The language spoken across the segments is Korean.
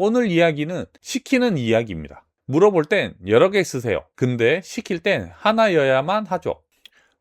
오늘 이야기는 시키는 이야기입니다. 물어볼 땐 여러 개 쓰세요. 근데 시킬 땐 하나여야만 하죠.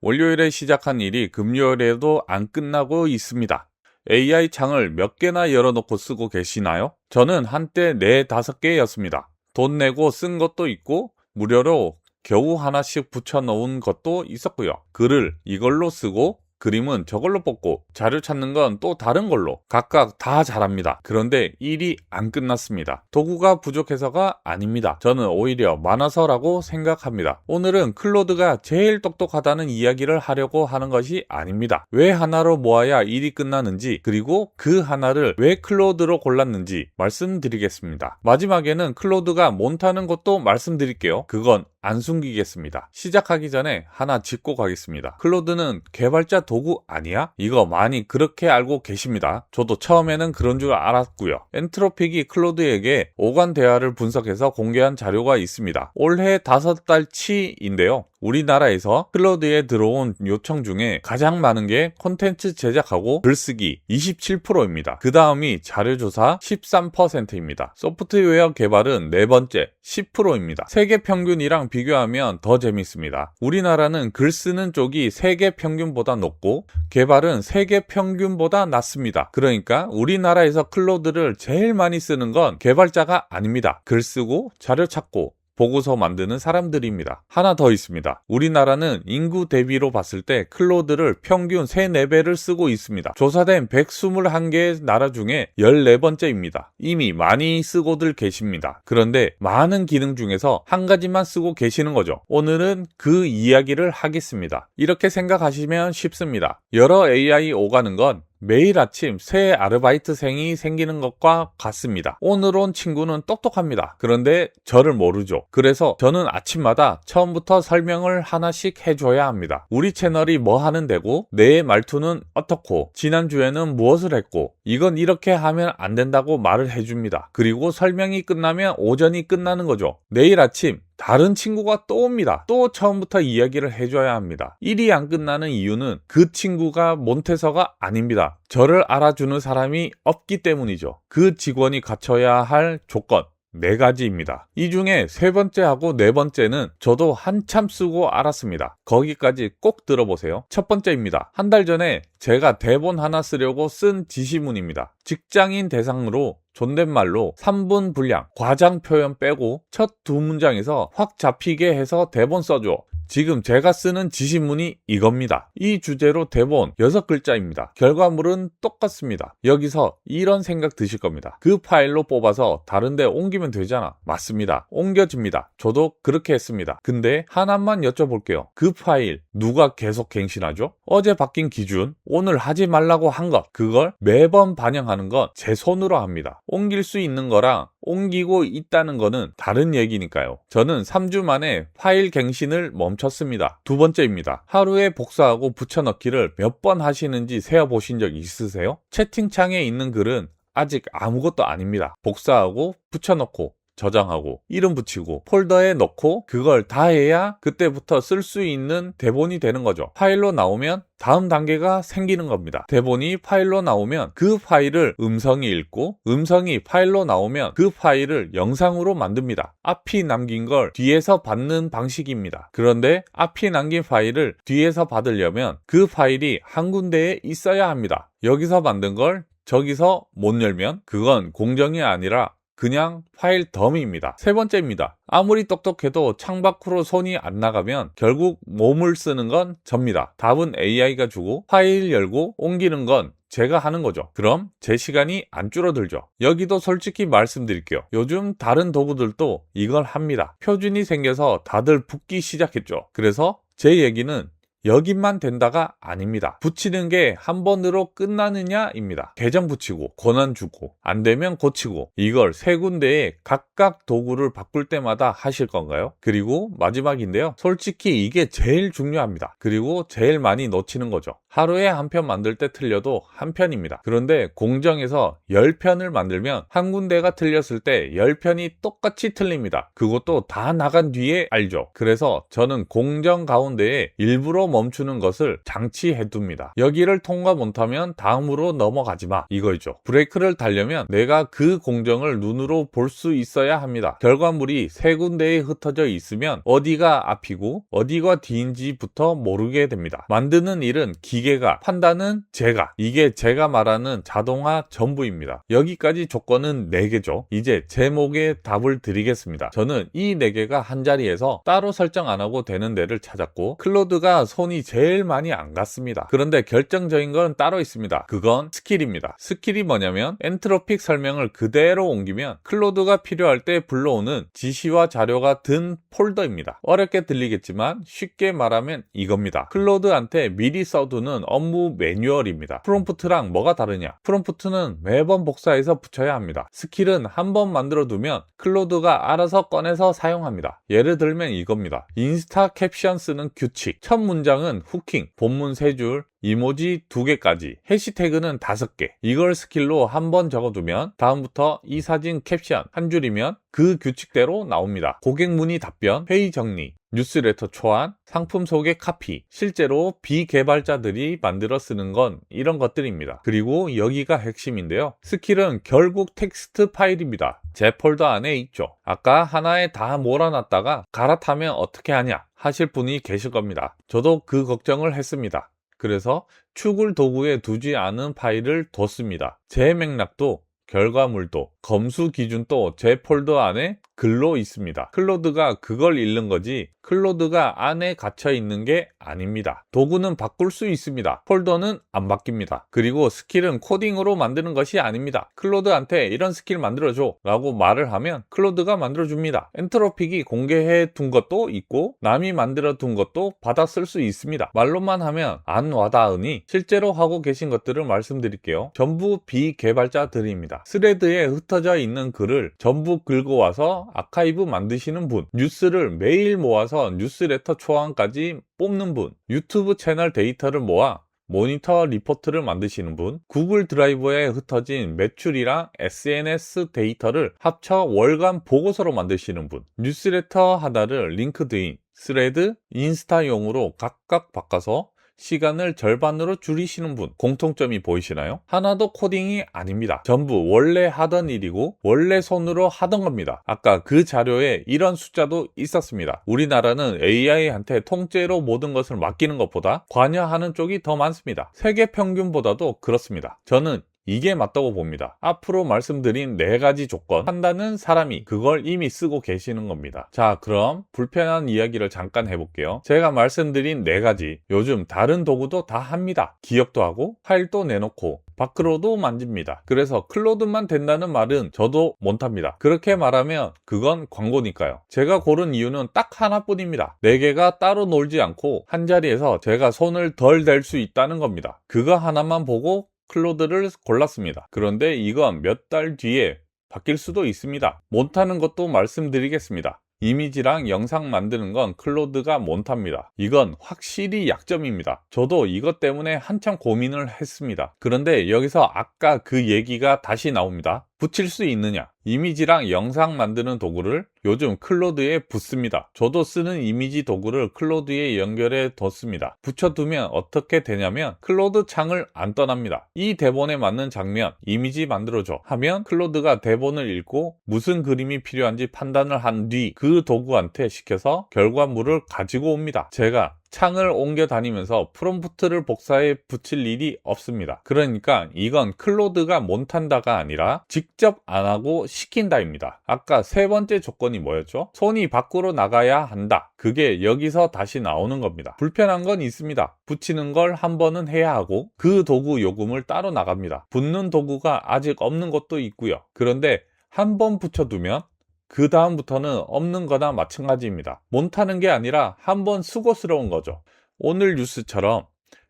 월요일에 시작한 일이 금요일에도 안 끝나고 있습니다. AI 창을 몇 개나 열어놓고 쓰고 계시나요? 저는 한때 4, 5개였습니다. 돈 내고 쓴 것도 있고 무료로 겨우 하나씩 붙여놓은 것도 있었고요. 글을 이걸로 쓰고 그림은 저걸로 뽑고 자료 찾는 건 또 다른 걸로 각각 다 잘합니다. 그런데 일이 안 끝났습니다. 도구가 부족해서가 아닙니다. 저는 오히려 많아서라고 생각합니다. 오늘은 클로드가 제일 똑똑하다는 이야기를 하려고 하는 것이 아닙니다. 왜 하나로 모아야 일이 끝나는지, 그리고 그 하나를 왜 클로드로 골랐는지 말씀드리겠습니다. 마지막에는 클로드가 못하는 것도 말씀드릴게요. 그건 안 숨기겠습니다. 시작하기 전에 하나 짚고 가겠습니다. 클로드는 개발자 도구 아니야? 이거 많이 그렇게 알고 계십니다. 저도 처음에는 그런 줄 알았고요. 엔트로픽이 클로드에게 오간 대화를 분석해서 공개한 자료가 있습니다. 올해 5달치인데요. 우리나라에서 클로드에 들어온 요청 중에 가장 많은 게 콘텐츠 제작하고 글쓰기 27%입니다. 그 다음이 자료조사 13%입니다. 소프트웨어 개발은 4번째 10%입니다. 세계 평균이랑 비교하면 더 재밌습니다. 우리나라는 글 쓰는 쪽이 세계 평균보다 높고 개발은 세계 평균보다 낮습니다. 그러니까 우리나라에서 클로드를 제일 많이 쓰는 건 개발자가 아닙니다. 글 쓰고 자료 찾고 보고서 만드는 사람들입니다. 하나 더 있습니다. 우리나라는 인구 대비로 봤을 때 클로드를 평균 3, 4배를 쓰고 있습니다. 조사된 121개의 나라 중에 14번째입니다. 이미 많이 쓰고들 계십니다. 그런데 많은 기능 중에서 한 가지만 쓰고 계시는 거죠. 오늘은 그 이야기를 하겠습니다. 이렇게 생각하시면 쉽습니다. 여러 AI 오가는 건 매일 아침 새 아르바이트생이 생기는 것과 같습니다. 오늘 온 친구는 똑똑합니다. 그런데 저를 모르죠. 그래서 저는 아침마다 처음부터 설명을 하나씩 해줘야 합니다. 우리 채널이 뭐 하는 데고, 내 말투는 어떻고, 지난주에는 무엇을 했고, 이건 이렇게 하면 안 된다고 말을 해줍니다. 그리고 설명이 끝나면 오전이 끝나는 거죠. 내일 아침 다른 친구가 또 옵니다. 또 처음부터 이야기를 해줘야 합니다. 일이 안 끝나는 이유는 그 친구가 못해서가 아닙니다. 저를 알아주는 사람이 없기 때문이죠. 그 직원이 갖춰야 할 조건 4가지입니다. 이 중에 3번째하고 4번째는 저도 한참 쓰고 알았습니다. 거기까지 꼭 들어보세요. 첫 번째입니다. 한 달 전에 제가 대본 하나 쓰려고 쓴 지시문입니다. 직장인 대상으로 존댓말로 3분 분량, 과장 표현 빼고 첫 2문장에서 확 잡히게 해서 대본 써줘. 지금 제가 쓰는 지시문이 이겁니다. 이 주제로 대본 6글자입니다. 결과물은 똑같습니다. 여기서 이런 생각 드실 겁니다. 그 파일로 뽑아서 다른 데 옮기면 되잖아. 맞습니다. 옮겨집니다. 저도 그렇게 했습니다. 근데 하나만 여쭤볼게요. 그 파일 누가 계속 갱신하죠? 어제 바뀐 기준, 오늘 하지 말라고 한 것, 그걸 매번 반영하는 건 제 손으로 합니다. 옮길 수 있는 거랑 옮기고 있다는 거는 다른 얘기니까요. 저는 3주 만에 파일 갱신을 멈췄습니다. 두 번째입니다. 하루에 복사하고 붙여넣기를 몇 번 하시는지 세어보신 적 있으세요? 채팅창에 있는 글은 아직 아무것도 아닙니다. 복사하고 붙여넣고 저장하고 이름 붙이고 폴더에 넣고 그걸 다 해야 그때부터 쓸 수 있는 대본이 되는 거죠. 파일로 나오면 다음 단계가 생기는 겁니다. 대본이 파일로 나오면 그 파일을 음성이 읽고, 음성이 파일로 나오면 그 파일을 영상으로 만듭니다. 앞이 남긴 걸 뒤에서 받는 방식입니다. 그런데 앞이 남긴 파일을 뒤에서 받으려면 그 파일이 한 군데에 있어야 합니다. 여기서 만든 걸 저기서 못 열면 그건 공정이 아니라 그냥 파일 더미입니다. 세 번째입니다. 아무리 똑똑해도 창밖으로 손이 안 나가면 결국 몸을 쓰는 건 접니다. 답은 AI가 주고 파일 열고 옮기는 건 제가 하는 거죠. 그럼 제 시간이 안 줄어들죠. 여기도 솔직히 말씀드릴게요. 요즘 다른 도구들도 이걸 합니다. 표준이 생겨서 다들 붙기 시작했죠. 그래서 제 얘기는 여기만 된다가 아닙니다. 붙이는 게 한 번으로 끝나느냐입니다. 계정 붙이고 권한 주고 안 되면 고치고 이걸 3군데에 각각 도구를 바꿀 때마다 하실 건가요? 그리고 마지막인데요. 솔직히 이게 제일 중요합니다. 그리고 제일 많이 놓치는 거죠. 하루에 한 편 만들 때 틀려도 한 편입니다. 그런데 공정에서 10편을 만들면 한 군데가 틀렸을 때 10편이 똑같이 틀립니다. 그것도 다 나간 뒤에 알죠. 그래서 저는 공정 가운데에 일부러 멈추는 것을 장치해 둡니다. 여기를 통과 못하면 다음으로 넘어가지 마, 이거죠. 브레이크를 달려면 내가 그 공정을 눈으로 볼 수 있어야 합니다. 결과물이 세 군데에 흩어져 있으면 어디가 앞이고 어디가 뒤인지부터 모르게 됩니다. 만드는 일은 기계가, 판단은 제가. 이게 제가 말하는 자동화 전부입니다. 여기까지 조건은 4개죠. 이제 제목에 답을 드리겠습니다. 저는 이 4개가 한 자리에서 따로 설정 안 하고 되는 데를 찾았고, 클로드가 손이 제일 많이 안 갔습니다. 그런데 결정적인 건 따로 있습니다. 그건 스킬입니다. 스킬이 뭐냐면 엔트로픽 설명을 그대로 옮기면 클로드가 필요할 때 불러오는 지시와 자료가 든 폴더입니다. 어렵게 들리겠지만 쉽게 말하면 이겁니다. 클로드한테 미리 써두는 업무 매뉴얼입니다. 프롬프트랑 뭐가 다르냐? 프롬프트는 매번 복사해서 붙여야 합니다. 스킬은 한번 만들어두면 클로드가 알아서 꺼내서 사용합니다. 예를 들면 이겁니다. 인스타 캡션 쓰는 규칙. 첫 문장은 후킹, 본문 3줄, 이모지 2개까지, 해시태그는 5개. 이걸 스킬로 한번 적어두면 다음부터 이 사진 캡션 한 줄이면 그 규칙대로 나옵니다. 고객 문의 답변, 회의 정리, 뉴스레터 초안, 상품 소개 카피. 실제로 비개발자들이 만들어 쓰는 건 이런 것들입니다. 그리고 여기가 핵심인데요. 스킬은 결국 텍스트 파일입니다. 제 폴더 안에 있죠. 아까 하나에 다 몰아놨다가 갈아타면 어떻게 하냐 하실 분이 계실 겁니다. 저도 그 걱정을 했습니다. 그래서 축을 도구에 두지 않은 파일을 뒀습니다. 제 맥락도 결과물도 검수 기준도 제 폴더 안에 글로 있습니다. 클로드가 그걸 읽는 거지 클로드가 안에 갇혀 있는 게 아닙니다. 도구는 바꿀 수 있습니다. 폴더는 안 바뀝니다. 그리고 스킬은 코딩으로 만드는 것이 아닙니다. 클로드한테 이런 스킬 만들어줘 라고 말을 하면 클로드가 만들어줍니다. 엔트로픽이 공개해 둔 것도 있고 남이 만들어 둔 것도 받아 쓸 수 있습니다. 말로만 하면 안 와닿으니 실제로 하고 계신 것들을 말씀드릴게요. 전부 비개발자들입니다. 스레드에 흩어져 있는 글을 전부 긁어와서 아카이브 만드시는 분, 뉴스를 매일 모아서 뉴스레터 초안까지 뽑는 분, 유튜브 채널 데이터를 모아 모니터 리포트를 만드시는 분, 구글 드라이브에 흩어진 매출이랑 SNS 데이터를 합쳐 월간 보고서로 만드시는 분, 뉴스레터 하나를 링크드인, 스레드, 인스타용으로 각각 바꿔서 시간을 절반으로 줄이시는 분, 공통점이 보이시나요? 하나도 코딩이 아닙니다. 전부 원래 하던 일이고 원래 손으로 하던 겁니다. 아까 그 자료에 이런 숫자도 있었습니다. 우리나라는 AI한테 통째로 모든 것을 맡기는 것보다 관여하는 쪽이 더 많습니다. 세계 평균보다도 그렇습니다. 저는 이게 맞다고 봅니다. 앞으로 말씀드린 4가지 조건, 한다는 사람이 그걸 이미 쓰고 계시는 겁니다. 자, 그럼 불편한 이야기를 잠깐 해볼게요. 제가 말씀드린 4가지, 요즘 다른 도구도 다 합니다. 기억도 하고 파일도 내놓고 밖으로도 만집니다. 그래서 클로드만 된다는 말은 저도 못합니다. 그렇게 말하면 그건 광고니까요. 제가 고른 이유는 딱 하나뿐입니다. 4개가 따로 놀지 않고 한자리에서 제가 손을 덜 댈 수 있다는 겁니다. 그거 하나만 보고 클로드를 골랐습니다. 그런데 이건 몇 달 뒤에 바뀔 수도 있습니다. 못하는 것도 말씀드리겠습니다. 이미지랑 영상 만드는 건 클로드가 못합니다. 이건 확실히 약점입니다. 저도 이것 때문에 한참 고민을 했습니다. 그런데 여기서 아까 그 얘기가 다시 나옵니다. 붙일 수 있느냐? 이미지랑 영상 만드는 도구를 요즘 클로드에 붙습니다. 저도 쓰는 이미지 도구를 클로드에 연결해 뒀습니다. 붙여두면 어떻게 되냐면 클로드 창을 안 떠납니다. 이 대본에 맞는 장면, 이미지 만들어줘 하면 클로드가 대본을 읽고 무슨 그림이 필요한지 판단을 한 뒤 그 도구한테 시켜서 결과물을 가지고 옵니다. 제가 창을 옮겨 다니면서 프롬프트를 복사해 붙일 일이 없습니다. 그러니까 이건 클로드가 못한다가 아니라 직접 안 하고 시킨다입니다. 아까 3번째 조건이 뭐였죠? 손이 밖으로 나가야 한다. 그게 여기서 다시 나오는 겁니다. 불편한 건 있습니다. 붙이는 걸 한 번은 해야 하고 그 도구 요금을 따로 나갑니다. 붙는 도구가 아직 없는 것도 있고요. 그런데 한 번 붙여두면 그 다음부터는 없는 거나 마찬가지입니다. 못하는 게 아니라 한번 수고스러운 거죠. 오늘 뉴스처럼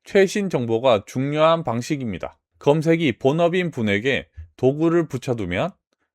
최신 정보가 중요한 방식입니다. 검색이 본업인 분에게 도구를 붙여두면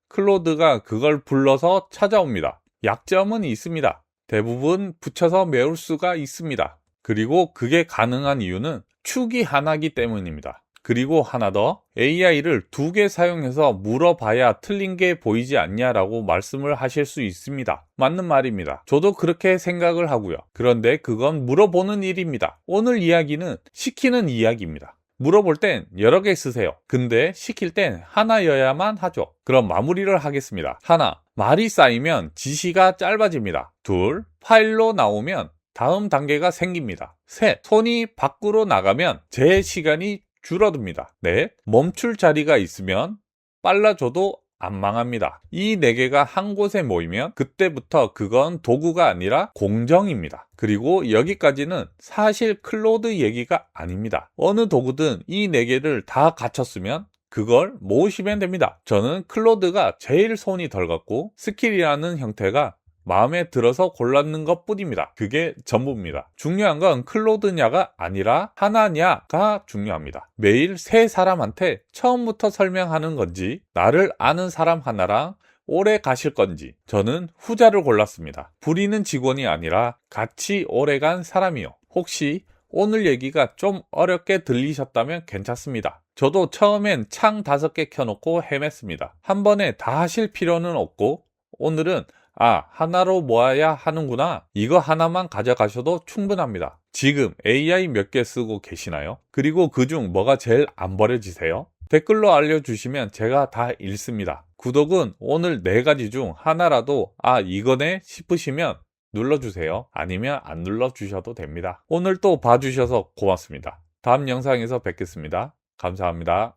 클로드가 그걸 불러서 찾아옵니다. 약점은 있습니다. 대부분 붙여서 메울 수가 있습니다. 그리고 그게 가능한 이유는 축이 하나이기 때문입니다. 그리고 하나 더, AI를 2개 사용해서 물어봐야 틀린 게 보이지 않냐라고 말씀을 하실 수 있습니다. 맞는 말입니다. 저도 그렇게 생각을 하고요. 그런데 그건 물어보는 일입니다. 오늘 이야기는 시키는 이야기입니다. 물어볼 땐 여러 개 쓰세요. 근데 시킬 땐 하나여야만 하죠. 그럼 마무리를 하겠습니다. 하나, 말이 쌓이면 지시가 짧아집니다. 둘, 파일로 나오면 다음 단계가 생깁니다. 셋, 손이 밖으로 나가면 제 시간이 줄어듭니다. 넷, 멈출 자리가 있으면 빨라져도 안 망합니다. 이 4개가 한 곳에 모이면 그때부터 그건 도구가 아니라 공정입니다. 그리고 여기까지는 사실 클로드 얘기가 아닙니다. 어느 도구든 이 4개를 다 갖췄으면 그걸 모으시면 됩니다. 저는 클로드가 제일 손이 덜 갔고 스킬이라는 형태가 마음에 들어서 골랐는 것 뿐입니다. 그게 전부입니다. 중요한 건 클로드냐가 아니라 하나냐가 중요합니다. 매일 세 사람한테 처음부터 설명하는 건지 나를 아는 사람 하나랑 오래 가실 건지 저는 후자를 골랐습니다. 부리는 직원이 아니라 같이 오래간 사람이요. 혹시 오늘 얘기가 좀 어렵게 들리셨다면 괜찮습니다. 저도 처음엔 창 5개 켜놓고 헤맸습니다. 한 번에 다 하실 필요는 없고 오늘은 하나로 모아야 하는구나. 이거 하나만 가져가셔도 충분합니다. 지금 AI 몇 개 쓰고 계시나요? 그리고 그중 뭐가 제일 안 버려지세요? 댓글로 알려주시면 제가 다 읽습니다. 구독은 오늘 4가지 중 하나라도 이거네 싶으시면 눌러주세요. 아니면 안 눌러주셔도 됩니다. 오늘 또 봐주셔서 고맙습니다. 다음 영상에서 뵙겠습니다. 감사합니다.